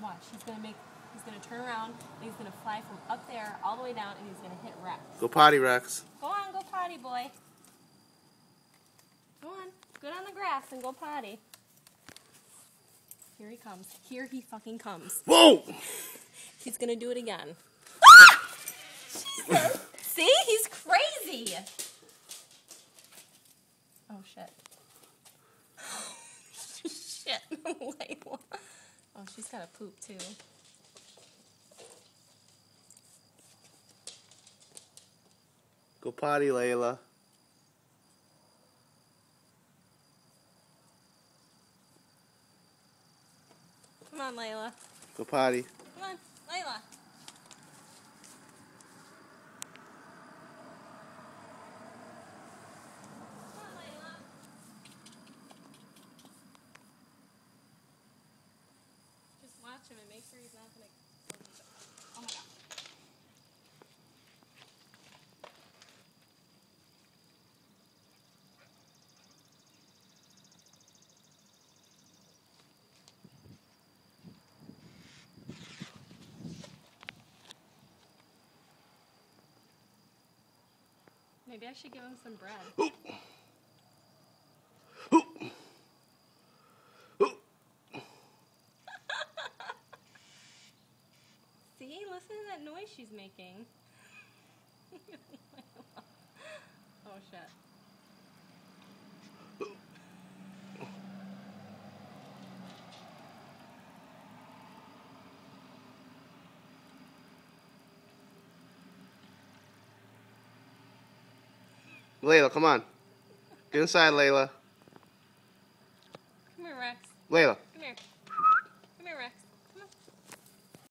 Watch. He's gonna turn around and he's gonna fly from up there all the way down and he's gonna hit Rex. Go potty, Rex. Go on, go potty, boy. Go on. Get on the grass and go potty. Here he comes. Here he fucking comes. Whoa! He's gonna do it again. See? He's crazy! Oh, shit. Shit. Layla. Oh, she's got to poop, too. Go potty, Layla. Come on, Layla. Go potty. Come on, Layla. Come on, Layla. Just watch him and make sure he's not going to... Oh, my God. Maybe I should give him some bread. Ooh. Ooh. Ooh. See? Listen to that noise she's making. Oh, shit. Layla, come on. Get inside, Layla. Come here, Rex. Layla.